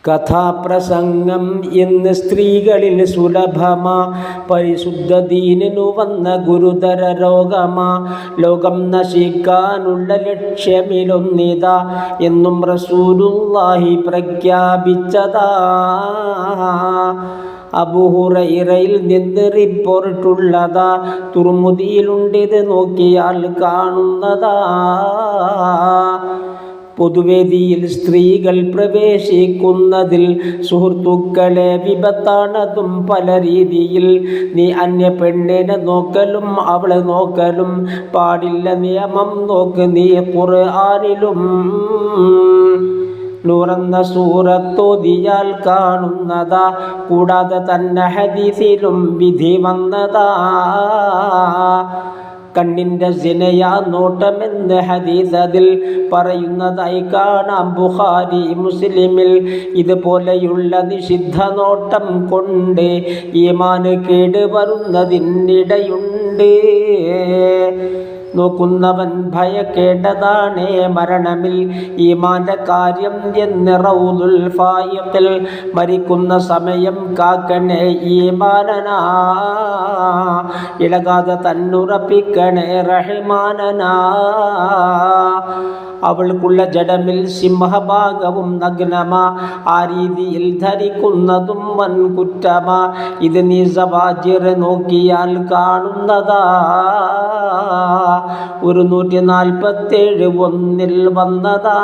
കഥാപ്രസംഗം ഇന്ന് സ്ത്രീകളിൽ സുലഭമാ. പരിശുദ്ധ ദീനിനു വന്ന ഗുരുതര രോഗമാ. ലോകം നശിക്കാനുള്ള ലക്ഷ്യമിലൊന്നിതാ എന്നും റസൂലുള്ളാഹി പ്രഖ്യാപിച്ചതാ. അബൂഹുറൈറയിൽ നിന്ന് റിപ്പോർട്ടുള്ളതാ. തുർമുദിയിലുണ്ടിത് നോക്കിയാൽ കാണുന്നതാ. പൊതുവേദിയിൽ സ്ത്രീകൾ പ്രവേശിക്കുന്നതിൽ സുഹൃത്തുക്കളെ വിപത്താണതും പല രീതിയിൽ. നീ അന്യ പെണ്ണിനെ നോക്കലും അവളെ നോക്കലും പാടില്ല. നിയമം നോക്ക് നീ ഖുർആനിലും. നൂറെന്ന സൂറത്തോതിയാൽ കാണുന്നതാ. കൂടാതെ തന്നെ ഹദീസിലും വിധി വന്നതാ. കണ്ണിൻ്റെ സിനയാ നോട്ടമെന്ന് ഹദീസ് അതിൽ പറയുന്നതായി കാണാം ബുഖാരി മുസ്ലിമിൽ. ഇതുപോലെയുള്ള നിഷിദ്ധ നോട്ടം കൊണ്ട് ഈമാന് കേട് വരുന്നതിനിടയുണ്ട്. നോക്കുന്നവൻ ഭയക്കേണ്ടതാണേ മരണമിൽ ഈമാന്റെ കാര്യം എന്ന് റൗദുൽ ഫായിഖിൽ. മരിക്കുന്ന സമയം കാക്കണേ ഈമാനനാ. ഇളകാതെ തന്നുറപ്പിക്കണേ റഹ്മാനനാ. അവൾക്കുള്ള ജഡമിൽ സിംഹഭാഗവും നഗ്നമാ. ആ രീതിയിൽ ധരിക്കുന്നതും വൻ കുറ്റമാ. ഇത് നീ സവാജിർ നോക്കിയാൽ കാണുന്നതാ. 147 1 വന്നതാ.